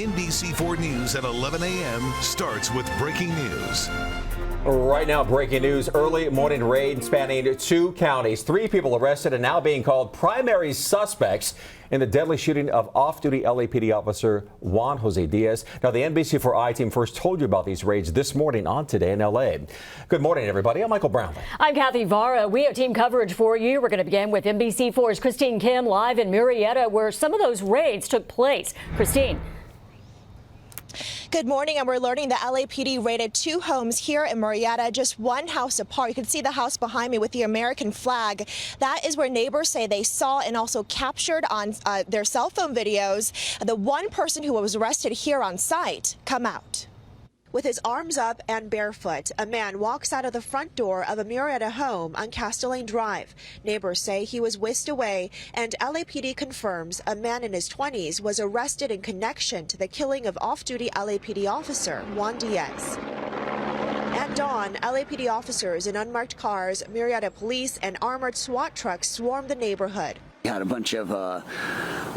NBC4 News at 11 a.m. starts with breaking news. Right now, breaking news, early morning raid spanning 2 counties. 3 people arrested and now being called primary suspects in the deadly shooting of off-duty LAPD officer Juan Jose Diaz. Now, the NBC4 team first told you about these raids this morning on Today in LA. Good morning, everybody. I'm Michael Brownlee. I'm Kathy Vara. We have team coverage for you. We're going to begin with NBC4's Christine Kim live in Murrieta, where some of those raids took place. Christine. Good morning, and we're learning the LAPD raided 2 homes here in Murrieta, just 1 house apart. You can see the house behind me with the American flag. That is where neighbors say they saw and also captured on their cell phone videos the one person who was arrested here on site come out. With his arms up and barefoot, a man walks out of the front door of a Murrieta home on Castellane Drive. Neighbors say he was whisked away, and LAPD confirms a man in his 20s was arrested in connection to the killing of off-duty LAPD officer Juan Diaz. At dawn, LAPD officers in unmarked cars, Murrieta police, and armored SWAT trucks swarmed the neighborhood. We had a bunch of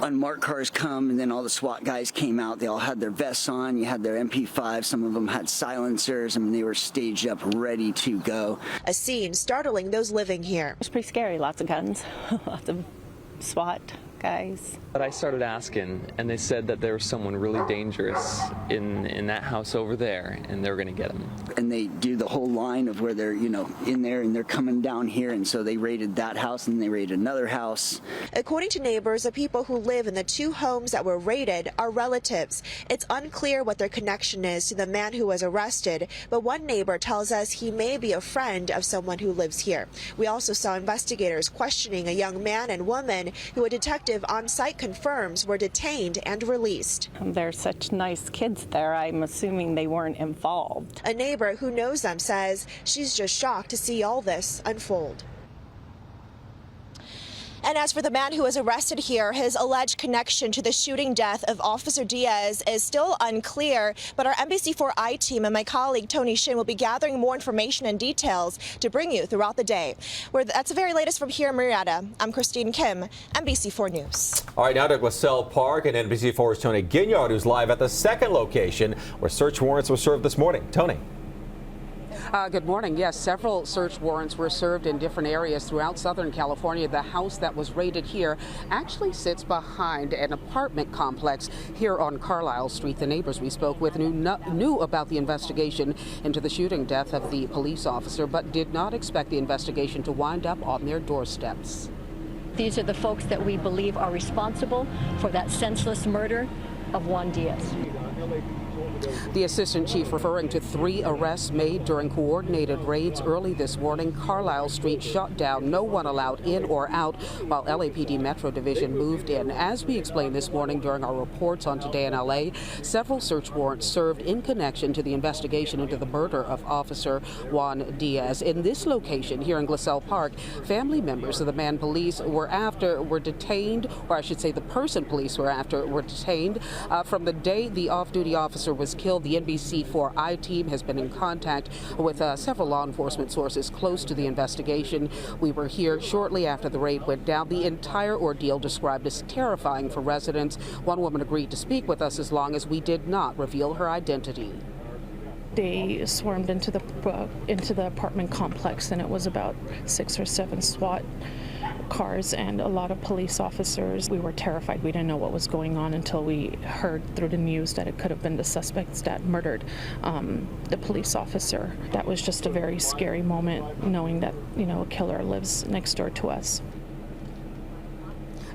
unmarked cars come, and then all the SWAT guys came out. They all had their vests on. You had their MP5. Some of them had silencers. I mean, they were staged up, ready to go. A scene startling those living here. It's pretty scary. Lots of guns, lots of SWAT guys. But I started asking, and they said that there was someone really dangerous in that house over there, and they were going to get him. And they do the whole line of where they're, in there, and they're coming down here, and so they raided that house, and they raided another house. According to neighbors, the people who live in the 2 homes that were raided are relatives. It's unclear what their connection is to the man who was arrested, but one neighbor tells us he may be a friend of someone who lives here. We also saw investigators questioning a young man and woman who a detective on site confirms were detained and released. They're such nice kids there. I'm assuming they weren't involved. A neighbor who knows them says she's just shocked to see all this unfold. And as for the man who was arrested here, his alleged connection to the shooting death of Officer Diaz is still unclear, but our NBC4 team and my colleague Tony Shin will be gathering more information and details to bring you throughout the day. That's the very latest from here in Murrieta. I'm Christine Kim, NBC4 News. All right, now to Glassell Park, and NBC4's Tony Ginyard, who's live at the second location where search warrants were served this morning. Tony. Good morning. Yes, several search warrants were served in different areas throughout Southern California. The house that was raided here actually sits behind an apartment complex here on Carlisle Street. The neighbors we spoke with knew about the investigation into the shooting death of the police officer, but did not expect the investigation to wind up on their doorsteps. These are the folks that we believe are responsible for that senseless murder of Juan Diaz. The assistant chief referring to 3 arrests made during coordinated raids early this morning. Carlisle Street shut down, no one allowed in or out, while LAPD Metro Division moved in. As we explained this morning during our reports on Today in LA, several search warrants served in connection to the investigation into the murder of Officer Juan Diaz. In this location here in Glassell Park, family members of the man police were detained, or I should say the person police were after were detained from the day the off-duty officer was killed. The NBC4 team has been in contact with several law enforcement sources close to the investigation. We were here shortly after the raid went down. The entire ordeal described as terrifying for residents. One woman agreed to speak with us as long as we did not reveal her identity. They swarmed into the apartment complex, and it was about 6 or 7 SWAT cars and a lot of police officers. We were terrified. We didn't know what was going on until we heard through the news that it could have been the suspects that murdered the police officer. That was just a very scary moment, knowing that, a killer lives next door to us.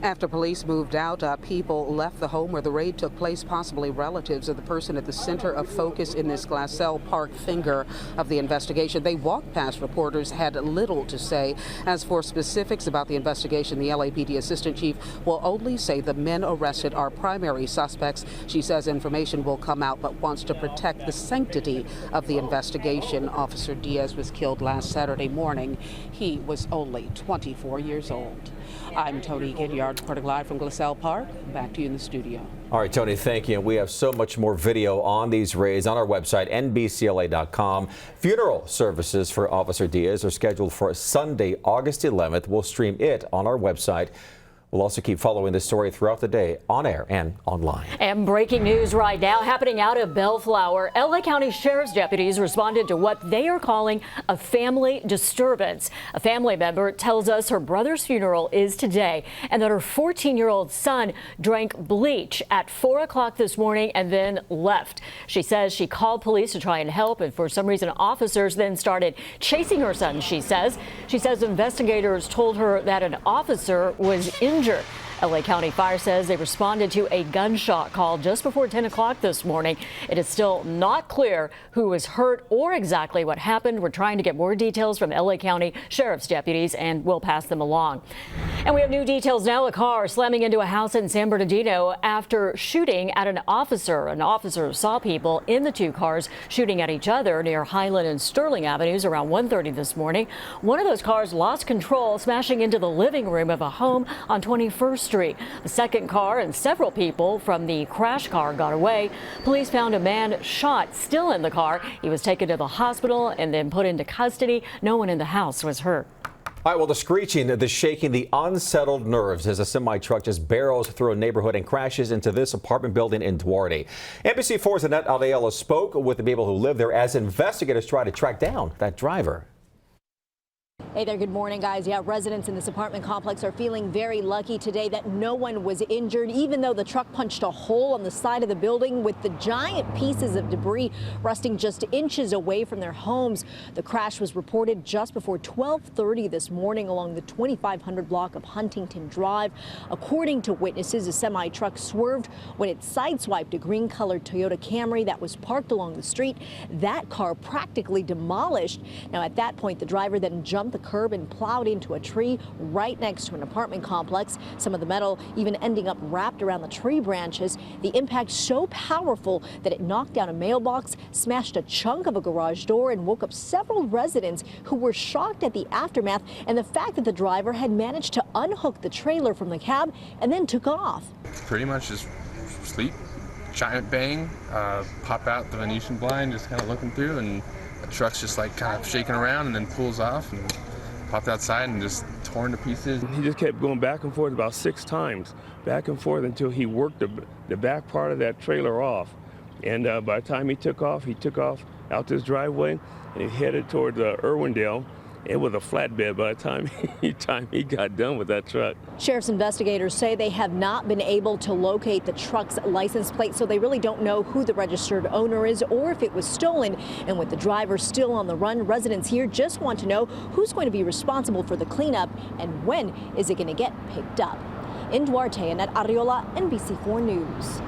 After police moved out, people left the home where the raid took place, possibly relatives of the person at the center of focus in this Glassell Park finger of the investigation. They walked past reporters, had little to say. As for specifics about the investigation, the LAPD assistant chief will only say the men arrested are primary suspects. She says information will come out, but wants to protect the sanctity of the investigation. Officer Diaz was killed last Saturday morning. He was only 24 years old. I'm Tony Ginyard, reporting live from Glassell Park. Back to you in the studio. All right, Tony, thank you. We have so much more video on these raids on our website, NBCLA.com. Funeral services for Officer Diaz are scheduled for Sunday, August 11th. We'll stream it on our website. We'll also keep following this story throughout the day on air and online. And breaking news right now happening out of Bellflower. LA County Sheriff's deputies responded to what they are calling a family disturbance. A family member tells us her brother's funeral is today and that her 14-year-old son drank bleach at 4 o'clock this morning and then left. She says she called police to try and help, and for some reason officers then started chasing her son, she says. She says investigators told her that an officer was injured. LA County Fire says they responded to a gunshot call just before 10 o'clock this morning. It is still not clear who was hurt or exactly what happened. We're trying to get more details from LA County Sheriff's deputies, and we'll pass them along. And we have new details now. A car slamming into a house in San Bernardino after shooting at an officer. An officer saw people in the two cars shooting at each other near Highland and Sterling Avenues around 1:30 this morning. One of those cars lost control, smashing into the living room of a home on 21st Street. The second car and several people from the crash car got away. Police found a man shot still in the car. He was taken to the hospital and then put into custody. No one in the house was hurt. All right, well, the screeching, the shaking, the unsettled nerves as a semi-truck just barrels through a neighborhood and crashes into this apartment building in Duarte. NBC4's Annette Aldeola spoke with the people who live there as investigators try to track down that driver. Hey there, good morning, guys. Yeah, residents in this apartment complex are feeling very lucky today that no one was injured, even though the truck punched a hole on the side of the building with the giant pieces of debris resting just inches away from their homes. The crash was reported just before 12:30 this morning along the 2500 block of Huntington Drive. According to witnesses, a semi-truck swerved when it sideswiped a green-colored Toyota Camry that was parked along the street. That car practically demolished. Now, at that point, the driver then jumped the curb and plowed into a tree right next to an apartment complex. Some of the metal even ending up wrapped around the tree branches. The impact so powerful that it knocked down a mailbox, smashed a chunk of a garage door, and woke up several residents who were shocked at the aftermath and the fact that the driver had managed to unhook the trailer from the cab and then took off. Pretty much just sleep, giant bang, pop out the Venetian blind, just kind of looking through, and the truck's just like kind of shaking around and then pulls off and popped outside and just torn to pieces. He just kept going back and forth about 6 times, back and forth until he worked the back part of that trailer off. And by the time he took off out this driveway and he headed toward Irwindale. It was a flatbed by the time he got done with that truck. Sheriff's investigators say they have not been able to locate the truck's license plate, so they really don't know who the registered owner is or if it was stolen. And with the driver still on the run, residents here just want to know who's going to be responsible for the cleanup and when is it going to get picked up. In Duarte, Annette Arriola, NBC4 News.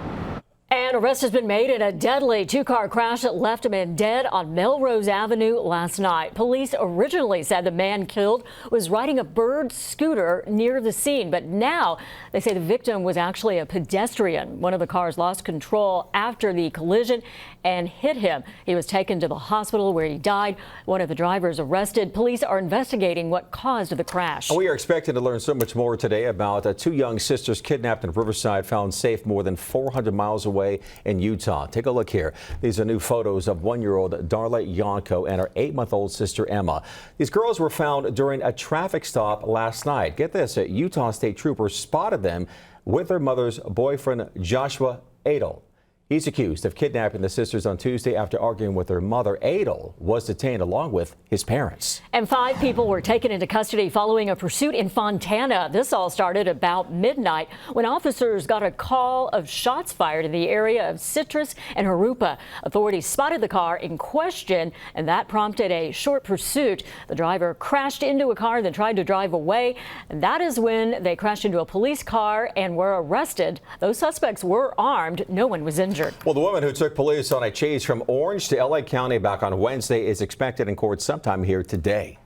An arrest has been made in a deadly two-car crash that left a man dead on Melrose Avenue last night. Police originally said the man killed was riding a bird scooter near the scene, but now they say the victim was actually a pedestrian. One of the cars lost control after the collision and hit him. He was taken to the hospital where he died. One of the drivers arrested. Police are investigating what caused the crash. We are expecting to learn so much more today about 2 young sisters kidnapped in Riverside, found safe more than 400 miles away in Utah. Take a look here. These are new photos of 1-year-old Darla Yonko and her 8-month-old sister Emma. These girls were found during a traffic stop last night. Get this, Utah state troopers spotted them with their mother's boyfriend, Joshua Adel. He's accused of kidnapping the sisters on Tuesday after arguing with their mother. Adel was detained along with his parents. And 5 people were taken into custody following a pursuit in Fontana. This all started about midnight when officers got a call of shots fired in the area of Citrus and Jurupa. Authorities spotted the car in question, and that prompted a short pursuit. The driver crashed into a car and then tried to drive away. And that is when they crashed into a police car and were arrested. Those suspects were armed. No one was injured. Well, the woman who took police on a chase from Orange to LA County back on Wednesday is expected in court sometime here today.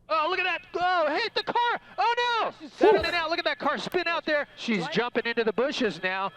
Oh, look at that. Oh, hit the car. Oh, no. Settling out. Look at that car spin out there. She's jumping into the bushes now.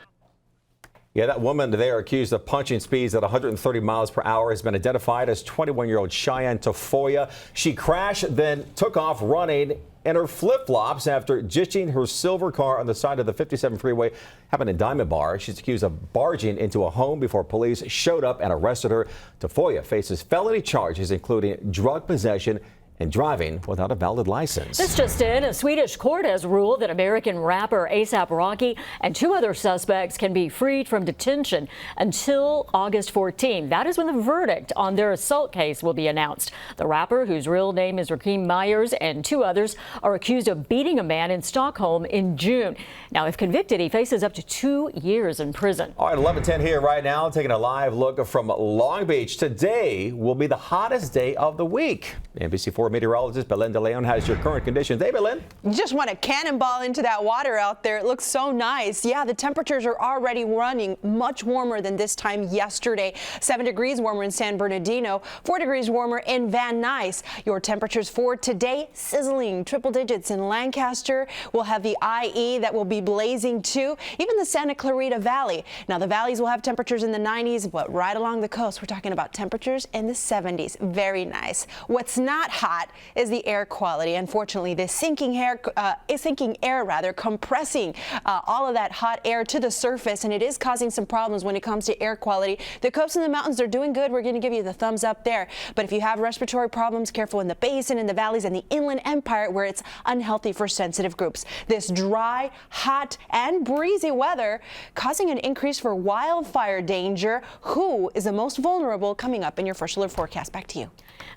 Yeah, that woman there accused of punching speeds at 130 miles per hour has been identified as 21-year-old Cheyenne Tafoya. She crashed, then took off running in her flip-flops after ditching her silver car on the side of the 57 freeway. Happened in Diamond Bar. She's accused of barging into a home before police showed up and arrested her. Tafoya faces felony charges including drug possession and driving without a valid license. This just in, a Swedish court has ruled that American rapper A$AP Rocky and 2 other suspects can be freed from detention until August 14. That is when the verdict on their assault case will be announced. The rapper, whose real name is Raheem Myers, and 2 others are accused of beating a man in Stockholm in June. Now, if convicted, he faces up to 2 years in prison. All right, 11:10 here right now, taking a live look from Long Beach. Today will be the hottest day of the week. NBC4 meteorologist Belen De Leon has your current conditions. Hey, Belen. You just want to cannonball into that water out there. It looks so nice. Yeah, the temperatures are already running much warmer than this time yesterday. 7 degrees warmer in San Bernardino, 4 degrees warmer in Van Nuys. Your temperatures for today, sizzling triple digits in Lancaster. We'll have the IE that will be blazing too, even the Santa Clarita Valley. Now, the valleys will have temperatures in the 90s, but right along the coast, we're talking about temperatures in the 70s. Very nice. What's not hot is the air quality. Unfortunately, this sinking air compressing all of that hot air to the surface, and it is causing some problems when it comes to air quality. The coast and the mountains, they're doing good. We're going to give you the thumbs up there. But if you have respiratory problems, careful in the basin, in the valleys, and the Inland Empire, where it's unhealthy for sensitive groups. This dry, hot, and breezy weather causing an increase for wildfire danger. Who is the most vulnerable? Coming up in your First Alert forecast. Back to you.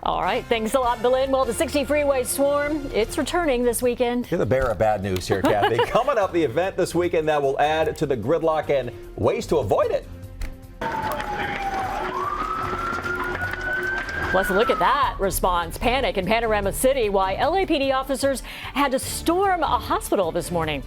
All right. Thanks a lot, Belen. Well, the 60 freeway swarm, it's returning this weekend. You're the bearer of bad news here, Kathy. Coming up, the event this weekend that will add to the gridlock and ways to avoid it. Let's look at that response. Panic in Panorama City. Why LAPD officers had to storm a hospital this morning.